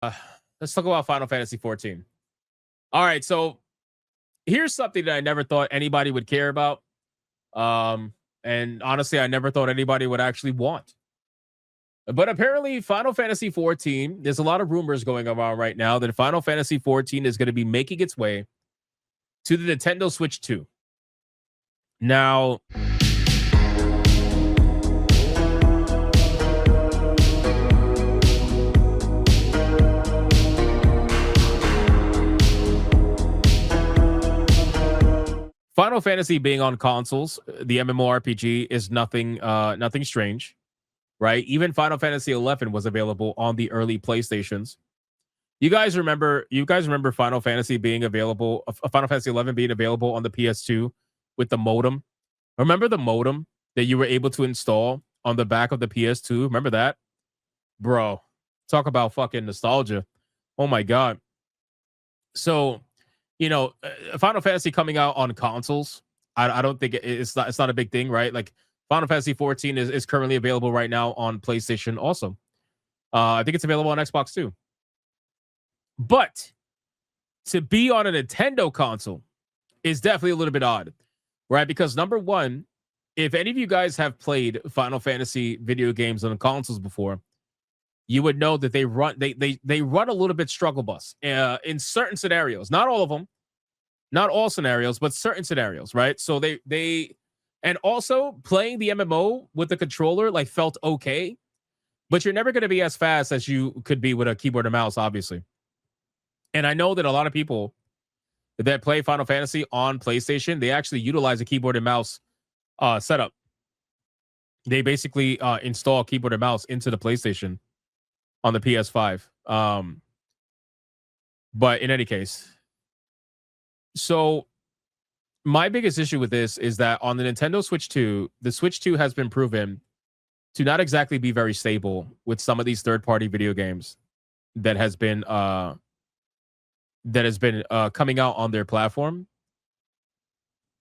Uh, let's talk about Final Fantasy 14. All right, so here's something that I never thought anybody would care about. And honestly, I never thought anybody would actually want. But apparently, Final Fantasy 14, there's a lot of rumors going around right now that Final Fantasy 14 is going to be making its way to the Nintendo Switch 2. Now, Final Fantasy being on consoles, the MMORPG is nothing strange, right? Even Final Fantasy 11 was available on the early PlayStations. You guys remember Final Fantasy being available, Final Fantasy 11 being available on the PS2 with the modem. Remember the modem that you were able to install on the back of the PS2? Remember that? Bro, talk about fucking nostalgia. Oh my god. So, Final Fantasy coming out on consoles, I don't think it's not a big thing, right? Like Final Fantasy 14 is currently available right now on PlayStation also. I think it's available on Xbox too. But to be on a Nintendo console is definitely a little bit odd, right? Because number one, if any of you guys have played Final Fantasy video games on consoles before, you would know that they run a little bit struggle bus in certain scenarios. Not all of them, not all scenarios, but certain scenarios, right? So they and also playing the MMO with the controller like felt okay, but you're never going to be as fast as you could be with a keyboard and mouse, obviously. And I know that a lot of people that play Final Fantasy on PlayStation, they actually utilize a keyboard and mouse setup. They basically install keyboard and mouse into the PlayStation on the PS5. But in any case, so my biggest issue with this is that on the Nintendo Switch 2, the Switch 2 has been proven to not exactly be very stable with some of these third-party video games that has been coming out on their platform.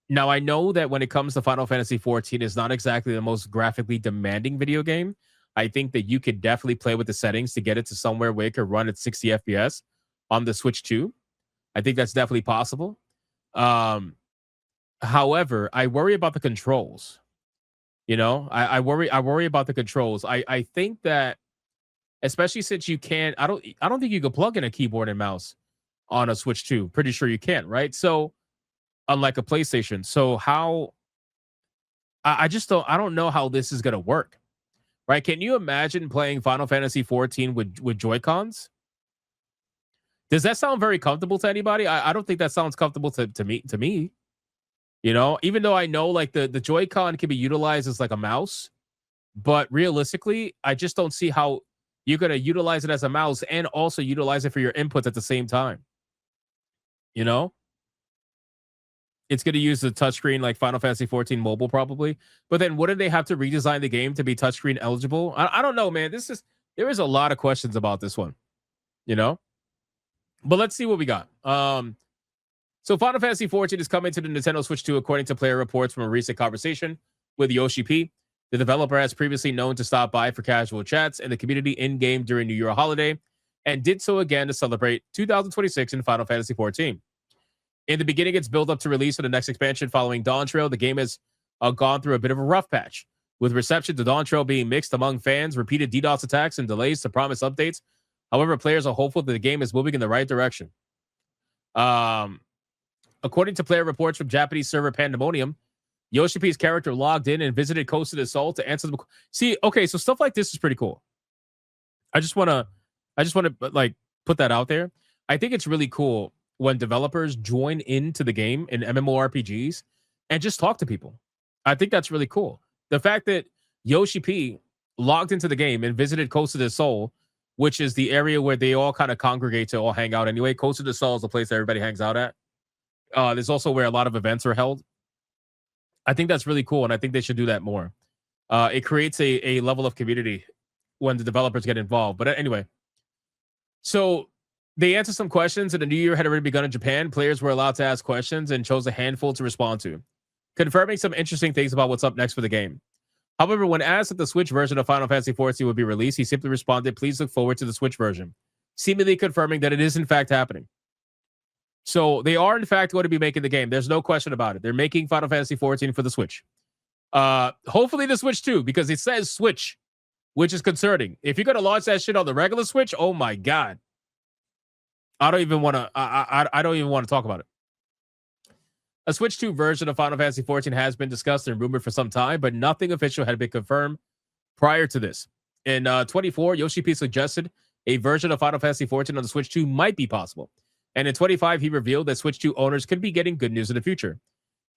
Now, I know that when it comes to Final Fantasy 14, it's not exactly the most graphically demanding video game. I think that you could definitely play with the settings to get it to somewhere where it could run at 60 FPS on the Switch 2. I think that's definitely possible. However, I worry about the controls. I worry about the controls. I think that, especially since you can't, I don't think you could plug in a keyboard and mouse on a Switch 2. Pretty sure you can't, right? So unlike a PlayStation. So how I don't know how this is gonna work. Right? Can you imagine playing Final Fantasy 14 with Joy-Cons? Does that sound very comfortable to anybody? I don't think that sounds comfortable to me. Even though I know like the Joy-Con can be utilized as like a mouse, but realistically, I just don't see how you're gonna utilize it as a mouse and also utilize it for your inputs at the same time. You know? It's going to use the touchscreen like Final Fantasy 14 mobile probably. But then wouldn't they have to redesign the game to be touchscreen eligible? I don't know, man. There is a lot of questions about this one, you know? But let's see what we got. So Final Fantasy 14 is coming to the Nintendo Switch 2 according to player reports from a recent conversation with Yoshi P. The developer has previously known to stop by for casual chats and the community in-game during New Year holiday and did so again to celebrate 2026 in Final Fantasy 14. In the beginning, it's built up to release for the next expansion following Dawn Trail. The game has gone through a bit of a rough patch, with reception to Dawn Trail being mixed among fans, repeated DDoS attacks, and delays to promise updates. However, players are hopeful that the game is moving in the right direction. According to player reports from Japanese server Pandemonium, Yoshi P's character logged in and visited Coastal Assault to answer the... See, okay, so stuff like this is pretty cool. I just want to like put that out there. I think it's really cool when developers join into the game in MMORPGs and just talk to people. I think that's really cool. The fact that Yoshi P logged into the game and visited Coast of the Soul, which is the area where they all kind of congregate to all hang out anyway. Coast of the Soul is the place that everybody hangs out at. There's also where a lot of events are held. I think that's really cool, and I think they should do that more. It creates a level of community when the developers get involved. But anyway, so they answered some questions, and the new year had already begun in Japan. Players were allowed to ask questions and chose a handful to respond to, confirming some interesting things about what's up next for the game. However, when asked if the Switch version of Final Fantasy 14 would be released, he simply responded, "Please look forward to the Switch version." seemingly confirming that it is in fact happening. So they are in fact going to be making the game. There's no question about it. They're making Final Fantasy 14 for the Switch. Hopefully the Switch too, because it says Switch, which is concerning. If you're gonna launch that shit on the regular Switch, oh my god, I don't even want to. I don't even want to talk about it. A Switch 2 version of Final Fantasy 14 has been discussed and rumored for some time, but nothing official had been confirmed prior to this. In 24, Yoshi P suggested a version of Final Fantasy 14 on the Switch 2 might be possible. And in 25, he revealed that Switch 2 owners could be getting good news in the future.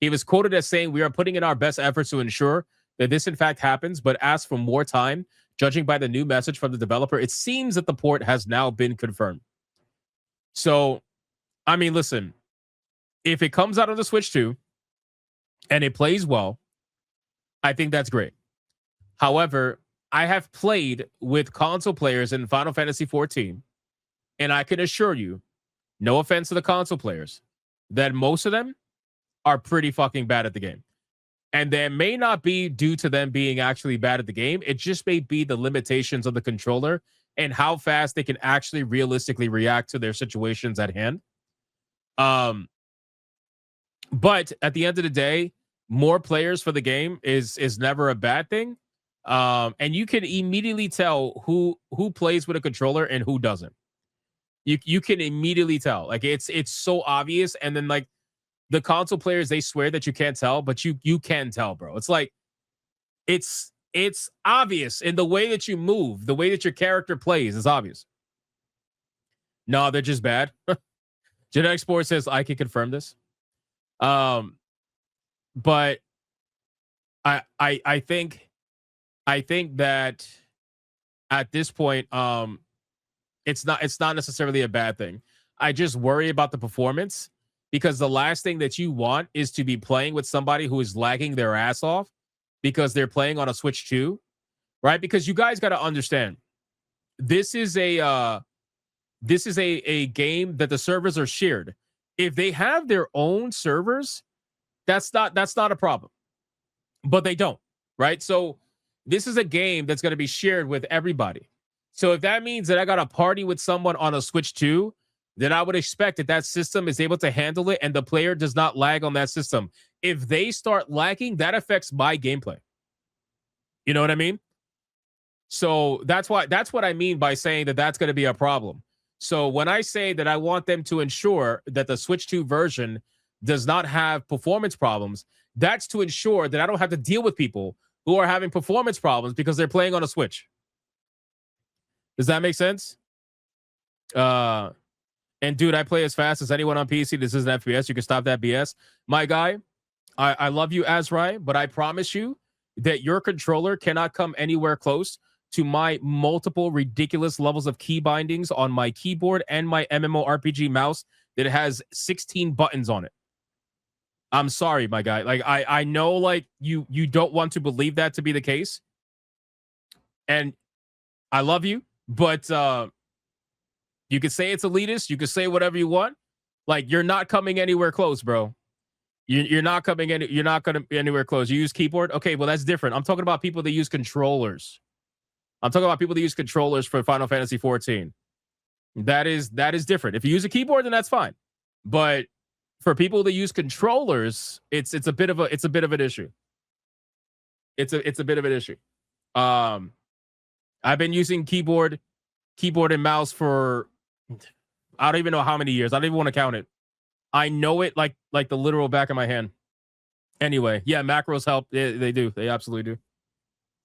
He was quoted as saying, "We are putting in our best efforts to ensure that this in fact happens, but asked for more time. Judging by the new message from the developer, it seems that the port has now been confirmed." So, I mean, listen, if it comes out on the Switch 2 and it plays well, I think that's great. However, I have played with console players in Final Fantasy 14, and I can assure you, no offense to the console players, that most of them are pretty fucking bad at the game. And that may not be due to them being actually bad at the game. It just may be the limitations of the controller and how fast they can actually realistically react to their situations at hand. But at the end of the day, more players for the game is never a bad thing. And you can immediately tell who plays with a controller and who doesn't. You can immediately tell. Like it's so obvious. And then like the console players, they swear that you can't tell, but you can tell, bro. It's like it's obvious in the way that you move, the way that your character plays is obvious. No, they're just bad. Genetic Sport says I can confirm this. But I think that at this point, it's not necessarily a bad thing. I just worry about the performance because the last thing that you want is to be playing with somebody who is lagging their ass off because they're playing on a Switch 2, right? Because you guys got to understand, this is a game that the servers are shared. If they have their own servers, that's not a problem. But they don't, right? So this is a game that's going to be shared with everybody. So if that means that I got to party with someone on a Switch 2, then I would expect that system is able to handle it and the player does not lag on that system. If they start lagging, that affects my gameplay. You know what I mean? So that's what I mean by saying that that's going to be a problem. So when I say that I want them to ensure that the Switch 2 version does not have performance problems, that's to ensure that I don't have to deal with people who are having performance problems because they're playing on a Switch. Does that make sense? And dude, I play as fast as anyone on PC. This is an FPS. You can stop that BS. My guy, I love you, Azrai, but I promise you that your controller cannot come anywhere close to my multiple ridiculous levels of key bindings on my keyboard and my MMORPG mouse that has 16 buttons on it. I'm sorry, my guy. Like I know like you don't want to believe that to be the case. And I love you, but you could say it's elitist, you could say whatever you want. Like you're not coming anywhere close, bro. You're not coming you're not going to be anywhere close. You use keyboard? Okay, well that's different. I'm talking about people that use controllers. I'm talking about people that use controllers for Final Fantasy 14. That is different. If you use a keyboard, then that's fine. But for people that use controllers, it's a bit of an issue. It's a bit of an issue. I've been using keyboard and mouse for I don't even know how many years. I don't even want to count it. I know it like the literal back of my hand. Anyway, yeah, macros help. They do. They absolutely do.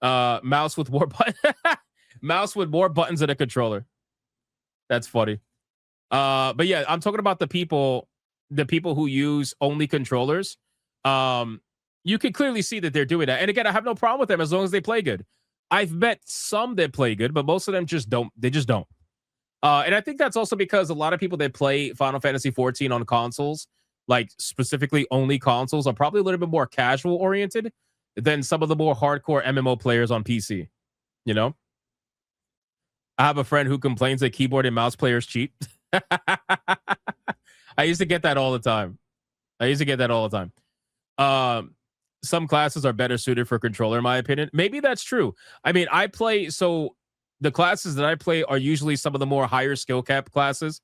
Mouse with more buttons than a controller. That's funny. But yeah, I'm talking about the people who use only controllers. You can clearly see that they're doing that. And again, I have no problem with them as long as they play good. I've met some that play good, but most of them just don't. They just don't. And I think that's also because a lot of people that play Final Fantasy 14 on consoles, like specifically only consoles, are probably a little bit more casual oriented than some of the more hardcore MMO players on PC. You know? I have a friend who complains that keyboard and mouse players cheat. I used to get that all the time. Some classes are better suited for controller, in my opinion. Maybe that's true. I mean, I play, so the classes that I play are usually some of the more higher skill cap classes.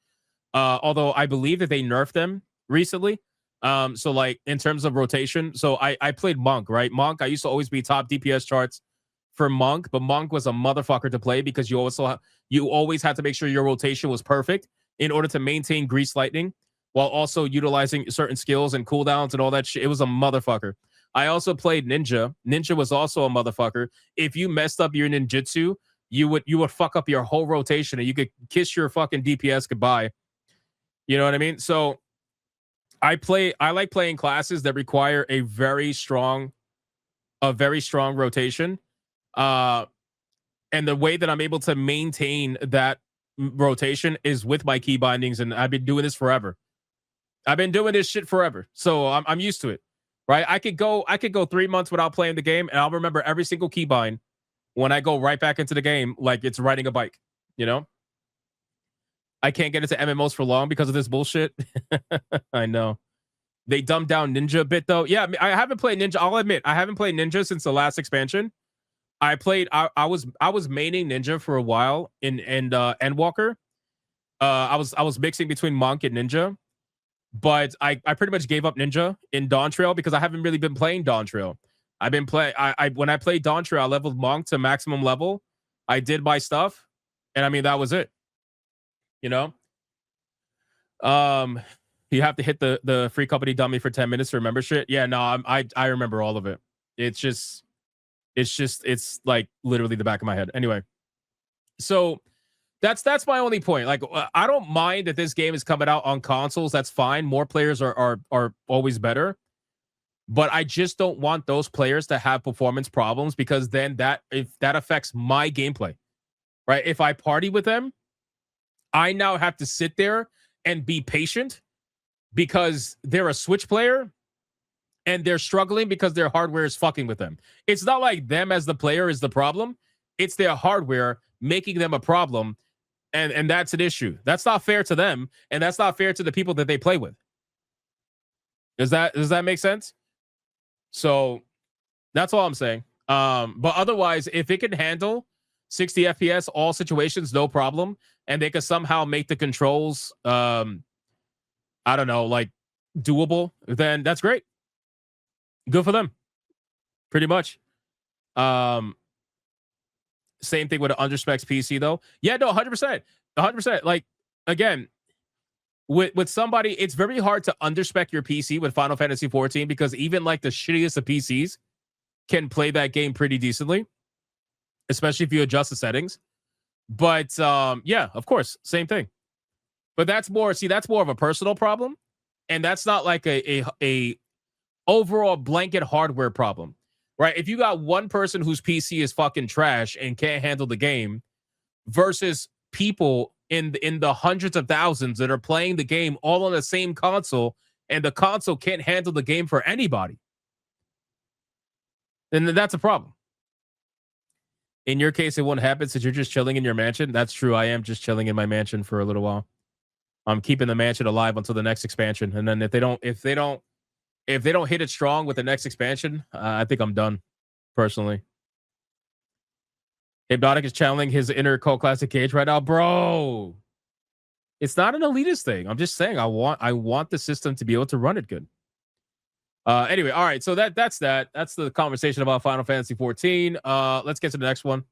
Although I believe that they nerfed them recently. So like in terms of rotation, so I played Monk, right? Monk, I used to always be top DPS charts for Monk, but Monk was a motherfucker to play because you always had to make sure your rotation was perfect in order to maintain Grease Lightning while also utilizing certain skills and cooldowns and all that shit. It was a motherfucker. I also played Ninja. Ninja was also a motherfucker. If you messed up your ninjutsu, you would fuck up your whole rotation and you could kiss your fucking DPS goodbye. You know what I mean? So I like playing classes that require a very strong rotation. And the way that I'm able to maintain that rotation is with my key bindings, and I've been doing this forever. I've been doing this shit forever, so I'm used to it. Right? I could go 3 months without playing the game, and I'll remember every single key bind when I go right back into the game, like it's riding a bike. You know, I can't get into MMOs for long because of this bullshit. I know. They dumbed down Ninja a bit though. Yeah, I haven't played Ninja. I'll admit, I haven't played Ninja since the last expansion. I was maining Ninja for a while in Endwalker. I was mixing between Monk and Ninja, but I pretty much gave up Ninja in Dawn Trail because I haven't really been playing Dawn Trail. I've been when I played Dawn Trail, I leveled Monk to maximum level. I did my stuff, and I mean that was it. You know, you have to hit the free company dummy for 10 minutes to remember shit. Yeah, no, I remember all of it. It's like literally the back of my head. Anyway, so that's my only point. Like, I don't mind that this game is coming out on consoles. That's fine. More players are always better. But I just don't want those players to have performance problems because then that affects my gameplay. Right? If I party with them, I now have to sit there and be patient because they're a Switch player and they're struggling because their hardware is fucking with them. It's not like them as the player is the problem. It's their hardware making them a problem. And that's an issue. That's not fair to them. And that's not fair to the people that they play with. Does that make sense? So that's all I'm saying. But otherwise, if it can handle 60 FPS, all situations, no problem. And they could somehow make the controls, I don't know, like doable, then that's great. Good for them. Pretty much. Same thing with an underspecs PC though. Yeah, no, 100%. 100%. Like, again, with somebody, it's very hard to underspec your PC with Final Fantasy 14 because even like the shittiest of PCs can play that game pretty decently, especially if you adjust the settings. But yeah, of course, same thing. But that's more of a personal problem, and that's not like a overall blanket hardware problem, right? If you got one person whose PC is fucking trash and can't handle the game versus people in the hundreds of thousands that are playing the game all on the same console and the console can't handle the game for anybody, then that's a problem. In your case, it won't happen since you're just chilling in your mansion. That's true. I am just chilling in my mansion for a little while. I'm keeping the mansion alive until the next expansion. And then if they don't hit it strong with the next expansion, I think I'm done, personally. Hypnotic is channeling his inner cult classic Cage right now, bro. It's not an elitist thing. I'm just saying I want the system to be able to run it good. Anyway, all right. So that's the conversation about Final Fantasy 14. Let's get to the next one.